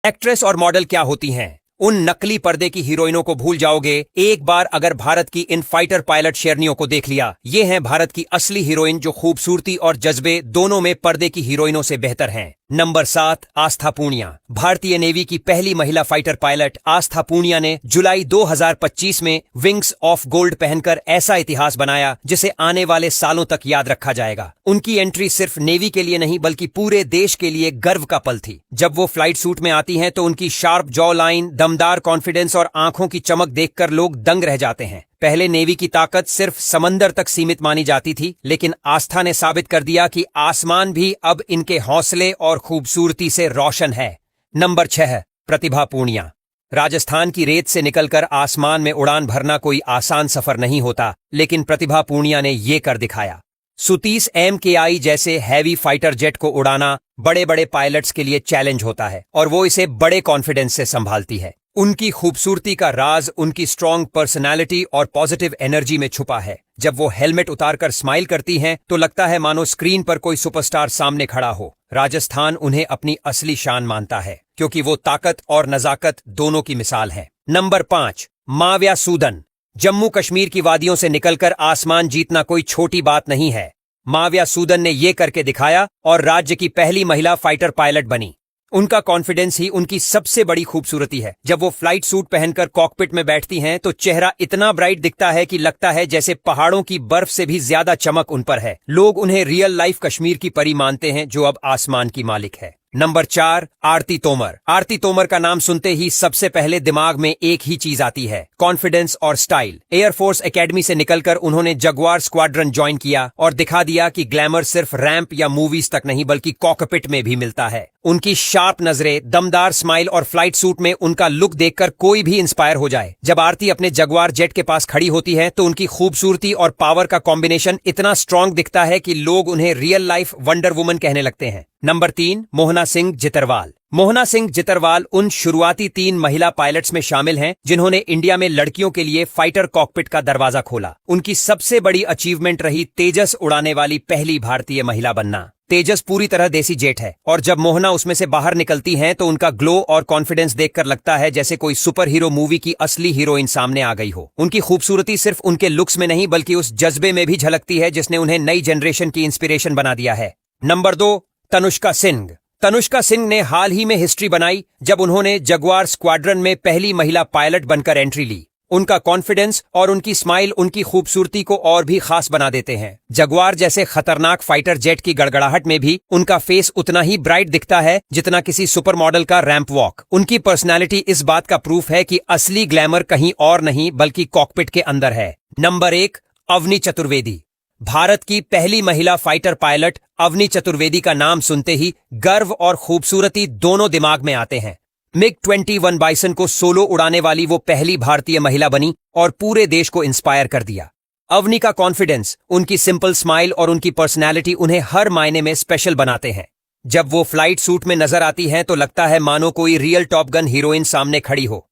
Actress और model क्या होती हैं? उन नकली पर्दे की हीरोइनों को भूल जाओगे एक बार अगर भारत की इन फाइटर पायलट शेरनियों को देख लिया। ये हैं भारत की असली हीरोइन जो खूबसूरती और जज्बे दोनों में पर्दे की हीरोइनों से बेहतर हैं। नंबर 7, आस्था पूनिया। भारतीय नेवी की पहली महिला फाइटर पायलट आस्था पूनिया ने जुलाई 2025 में विंग्स ऑफ गोल्ड पहनकर ऐसा इतिहास बनाया जिसे आने वाले सालों तक याद रखा जाएगा। उनकी एंट्री सिर्फ नेवी के लिए नहीं बल्कि पूरे देश के लिए गर्व का पल थी। जब वो फ्लाइट सूट में आती हैं तो उनकी शार्प जॉ लाइन, दमदार कॉन्फिडेंस और आंखों की चमक देखकर लोग दंग रह जाते हैं। पहले नेवी की ताकत सिर्फ समंदर तक सीमित मानी जाती थी, लेकिन आस्था ने साबित कर दिया कि आसमान भी अब इनके हौसले और खूबसूरती से रोशन है। नंबर 6, प्रतिभा पूनिया। राजस्थान की रेत से निकलकर आसमान में उड़ान भरना कोई आसान सफर नहीं होता, लेकिन प्रतिभा पूनिया ने ये कर दिखाया। Su-30 MKI जैसे हैवी फाइटर जेट को उड़ाना बड़े बड़े पायलट्स के लिए चैलेंज होता है और वो इसे बड़े कॉन्फिडेंस से संभालती है। उनकी खूबसूरती का राज उनकी स्ट्रॉन्ग पर्सनालिटी और पॉजिटिव एनर्जी में छुपा है। जब वो हेलमेट उतारकर स्माइल करती हैं तो लगता है मानो स्क्रीन पर कोई सुपरस्टार सामने खड़ा हो। राजस्थान उन्हें अपनी असली शान मानता है क्योंकि वो ताकत और नजाकत दोनों की मिसाल है। नंबर 5, माव्या सूदन। जम्मू कश्मीर की वादियों से निकलकर आसमान जीतना कोई छोटी बात नहीं है। माव्या सूदन ने ये करके दिखाया और राज्य की पहली महिला फाइटर पायलट बनी। उनका कॉन्फिडेंस ही उनकी सबसे बड़ी खूबसूरती है। जब वो फ्लाइट सूट पहनकर कॉकपिट में बैठती हैं तो चेहरा इतना ब्राइट दिखता है कि लगता है जैसे पहाड़ों की बर्फ से भी ज्यादा चमक उन पर है। लोग उन्हें रियल लाइफ कश्मीर की परी मानते हैं जो अब आसमान की मालिक है। नंबर 4, आरती तोमर। आरती तोमर का नाम सुनते ही सबसे पहले दिमाग में एक ही चीज आती है, कॉन्फिडेंस और स्टाइल। एयरफोर्स एकेडमी से निकलकर उन्होंने जगुआर स्क्वाड्रन ज्वाइन किया और दिखा दिया कि ग्लैमर सिर्फ रैंप या मूवीज तक नहीं बल्कि कॉकपिट में भी मिलता है। उनकी शार्प नजरें, दमदार स्माइल और फ्लाइट सूट में उनका लुक देखकर कोई भी इंस्पायर हो जाए। जब आरती अपने जगुआर जेट के पास खड़ी होती है तो उनकी खूबसूरती और पावर का कॉम्बिनेशन इतना स्ट्रांग दिखता है कि लोग उन्हें रियल लाइफ वंडर वुमन कहने लगते हैं। नंबर 3, मोहना सिंह जितरवाल। मोहना सिंह जितरवाल उन शुरुआती 3 महिला पायलट्स में शामिल हैं जिन्होंने इंडिया में लड़कियों के लिए फाइटर कॉकपिट का दरवाजा खोला। उनकी सबसे बड़ी अचीवमेंट रही तेजस उड़ाने वाली पहली भारतीय महिला बनना। तेजस पूरी तरह देसी जेट है और जब मोहना उसमें से बाहर निकलती हैं तो उनका ग्लो और कॉन्फिडेंस देखकर लगता है जैसे कोई सुपर हीरो मूवी की असली हीरोइन सामने आ गई हो। उनकी खूबसूरती सिर्फ उनके लुक्स में नहीं बल्कि उस जज्बे में भी झलकती है जिसने उन्हें नई जनरेशन की इंस्पिरेशन बना दिया है। नंबर 2, तनुष्का सिंह। तनुष्का सिंह ने हाल ही में हिस्ट्री बनाई जब उन्होंने जगुआर स्क्वाड्रन में पहली महिला पायलट बनकर एंट्री ली। उनका कॉन्फिडेंस और उनकी स्माइल उनकी खूबसूरती को और भी खास बना देते हैं। जगुआर जैसे खतरनाक फाइटर जेट की गड़गड़ाहट में भी उनका फेस उतना ही ब्राइट दिखता है जितना किसी सुपर मॉडल का रैंप वॉक। उनकी पर्सनालिटी इस बात का प्रूफ है कि असली ग्लैमर कहीं और नहीं बल्कि कॉकपिट के अंदर है। नंबर 1, अवनी चतुर्वेदी। भारत की पहली महिला फाइटर पायलट अवनी चतुर्वेदी का नाम सुनते ही गर्व और खूबसूरती दोनों दिमाग में आते हैं। MiG-21 बाइसन को सोलो उड़ाने वाली वो पहली भारतीय महिला बनी और पूरे देश को इंस्पायर कर दिया। अवनी का कॉन्फिडेंस, उनकी सिंपल स्माइल और उनकी पर्सनैलिटी उन्हें हर मायने में स्पेशल बनाते हैं। जब वो फ्लाइट सूट में नजर आती हैं तो लगता है मानो कोई रियल टॉप गन हीरोइन सामने खड़ी हो।